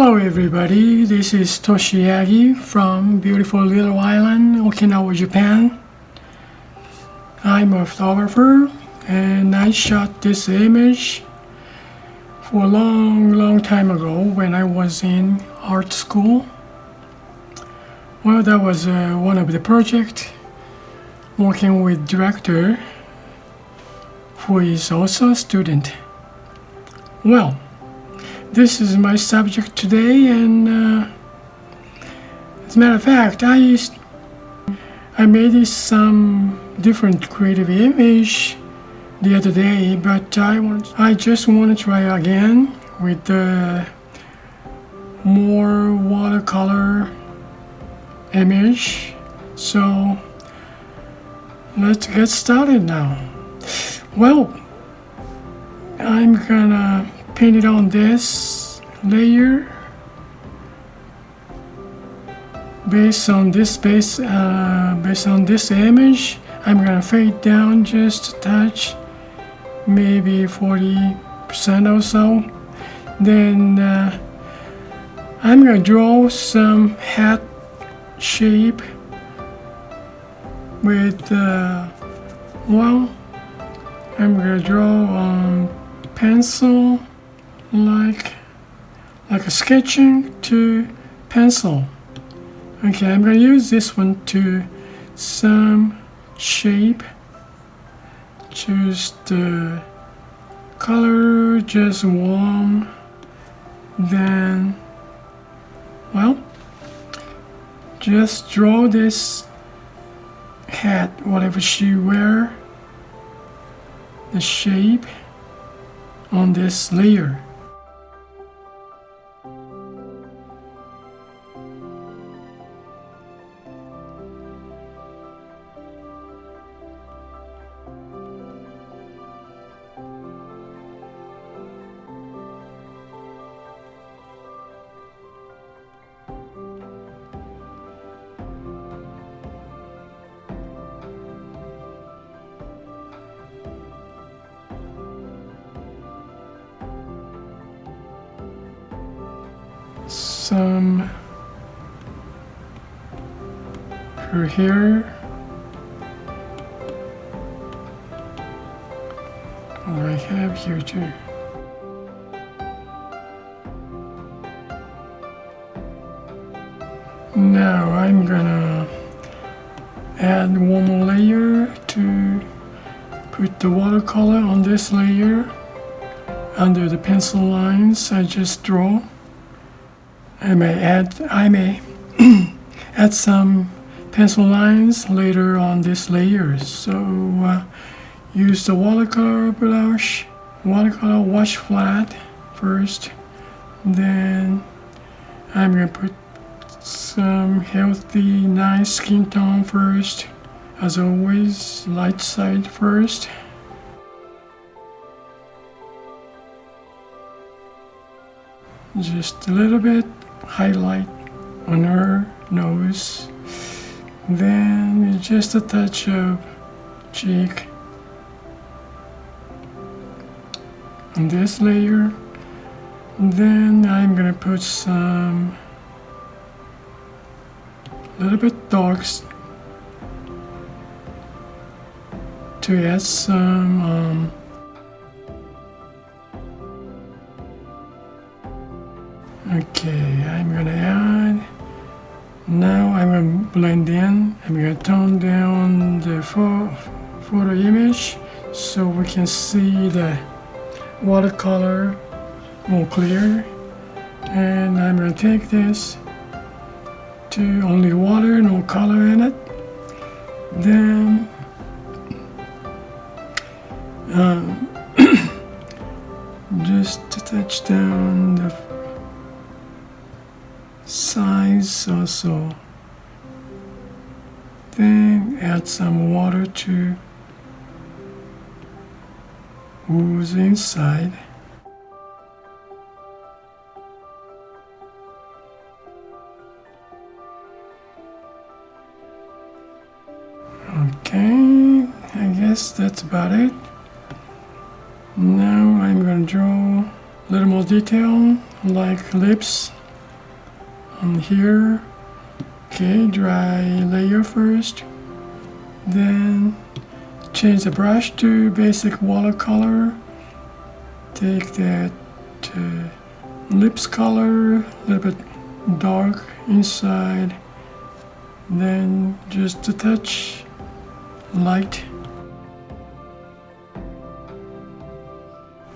Hello everybody, this is Toshi Yagi from beautiful little island, Okinawa, Japan. I'm a photographer and I shot this image for a long time ago when I was in art school. Well, that was one of the projects working with director who is also a student. Well, this is my subject today, and as a matter of fact, I made some different creative image the other day, but I just want to try again with the more watercolor image. So let's get started now. Well, I'm gonna paint it on this layer based on this image. I'm gonna fade down just a touch, maybe 40% or so. Then I'm gonna draw some hat shape with well, I'm gonna draw on pencil, like a sketching to pencil. Okay, I'm gonna use this one to some shape. Choose the color, just warm. Then, well, just draw this hat, whatever she wear, the shape on this layer. Some her hair. I have here too. Now I'm gonna add one more layer to put the watercolor on this layer under the pencil lines I just draw. I may add some pencil lines later on this layer. So use the watercolor brush, watercolor wash flat first. Then I'm gonna put some healthy, nice skin tone first. As always, light side first. Just a little bit highlight on her nose, then just a touch of cheek on this layer. Then I'm gonna put some little bit darks to add some okay, I'm gonna add, now I'm gonna blend in, I'm gonna tone down the photo image so we can see the watercolor more clear. And I'm gonna take this to only water, no color in it. Then just to touch down the size also. Then add some water to who's inside. Okay, I guess that's about it. Now I'm going to draw a little more detail, like lips on here. Okay, dry layer first, then change the brush to basic watercolor. Take that lips color, a little bit dark inside, then just a touch light.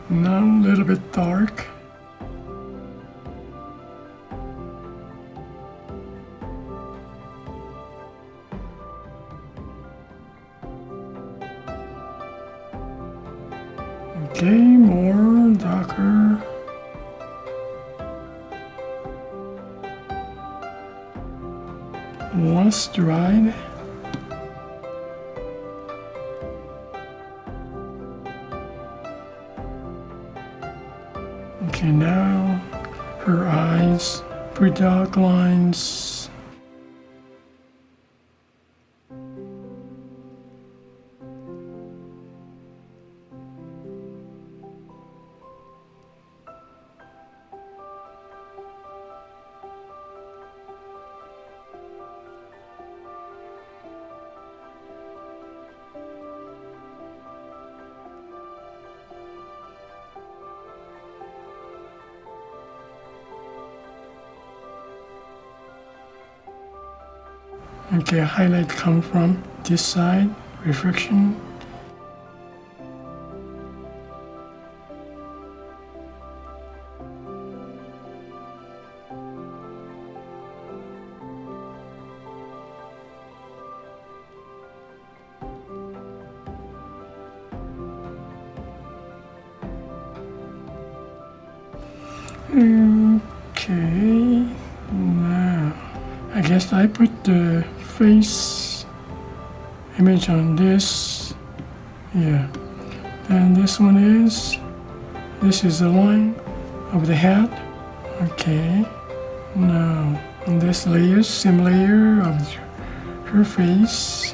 Now a little bit dark. Okay, more darker. Once dried, okay, now her eyes, pretty dark lines. Okay, highlight comes from this side, reflection. Okay, now I guess I put the face image on this. Yeah, and this is the line of the hat. Okay, now on this layer, same layer of her face.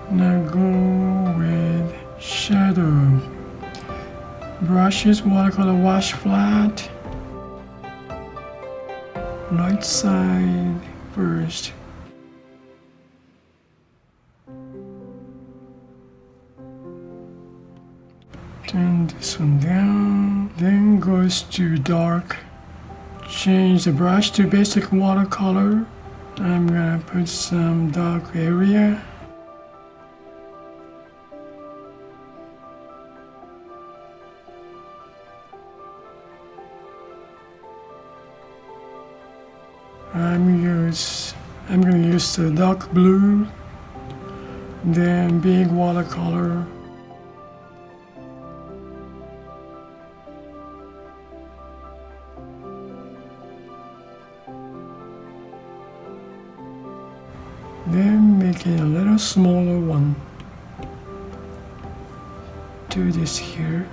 Now go with shadow. Brushes, watercolor wash flat. Right side first. Turn this one down, then goes to dark. Change the brush to basic watercolor. I'm gonna put some dark area. I'm going to use the dark blue, then big watercolor. Then make it a little smaller one. Do this here.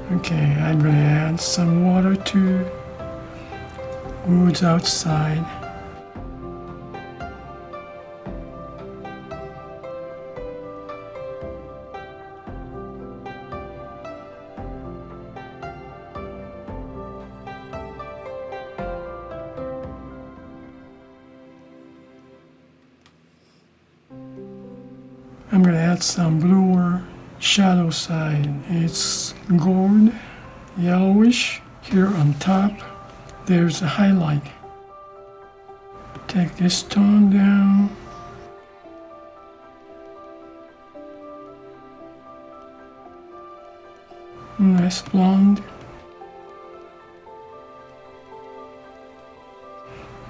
Okay, I'm going to add some water to woods outside. I'm going to add some bluer shadow side. It's gold, yellowish. Here on top, there's a highlight. Take this tone down. Nice blonde.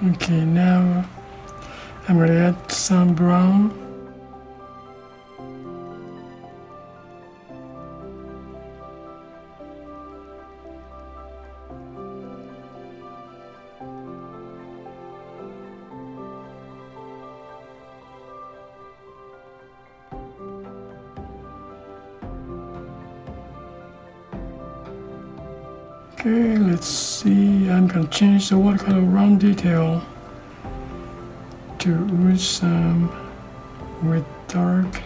Okay, now I'm going to add some brown. Okay, let's see. I'm gonna change the watercolor round detail to some with dark.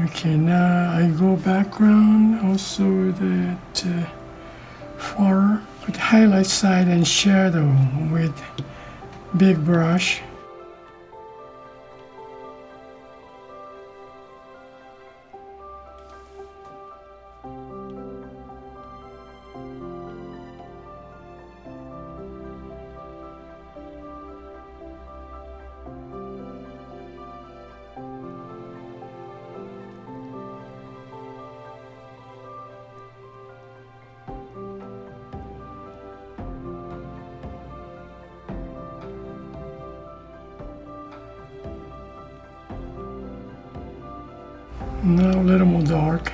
Okay, now I go background, also that far with highlight side and shadow with big brush. Now a little more dark.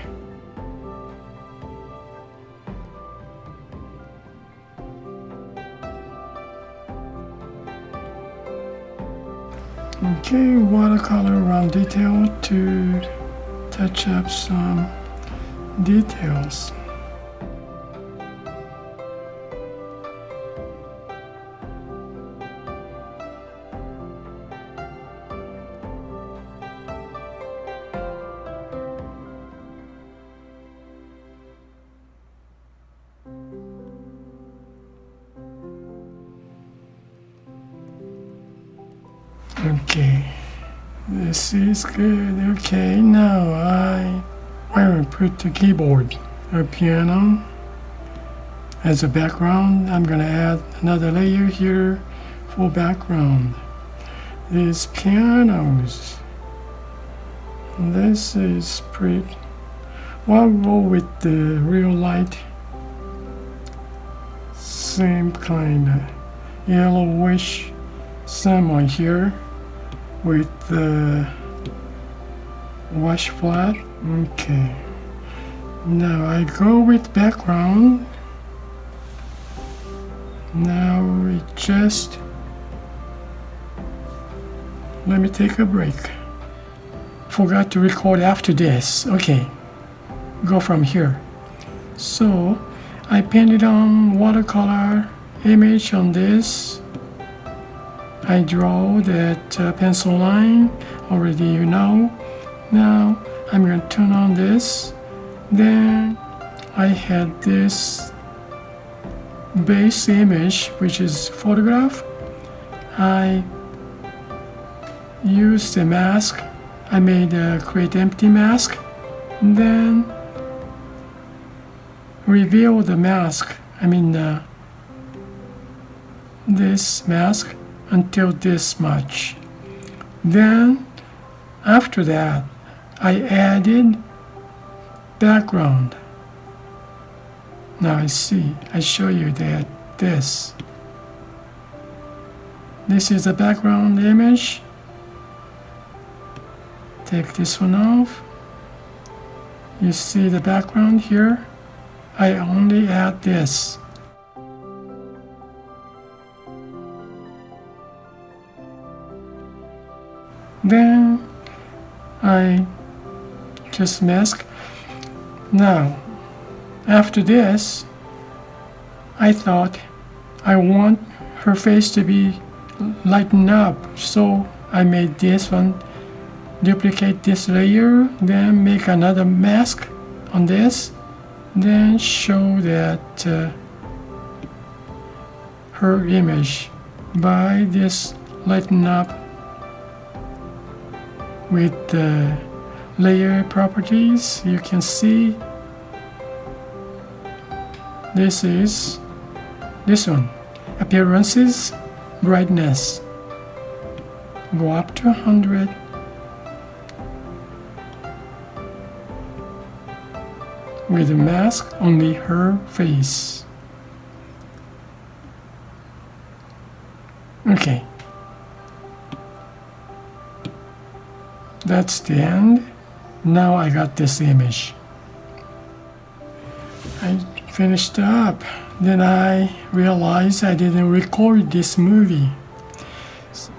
Okay, watercolor around detail to touch up some details. Okay, this is good. Okay, now I will put the keyboard or piano as a background. I'm gonna add another layer here for background. These pianos. This is pretty. Well, I'll go with the real light. Same kind of yellowish someone here with the wash flat. Okay, now I go with background. Now we just let me take a break. Forgot to record after this. Okay, go from here. So I painted on watercolor image on this. I draw that pencil line already, you know. Now I'm going to turn on this. Then I had this base image, which is photograph. I used a mask. I made a create empty mask. Then reveal the mask. This mask until this much. Then after that I added background. Now I show you that this is the background image. Take this one off. You see the background here? I only add this. Then I just mask. Now, after this, I thought I want her face to be lightened up, so I made this one, duplicate this layer, then make another mask on this, then show that her image by this lighten up with the layer properties. You can see this is this one, appearances. brightness. Go up to 100. With a mask, only her face. Okay. That's the end. Now I got this image. I finished up. Then I realized I didn't record this movie.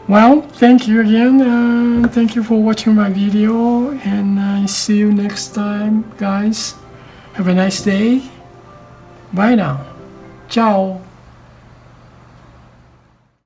Well, thank you again. Thank you for watching my video, and I see you next time, guys. Have a nice day. Bye now. Ciao.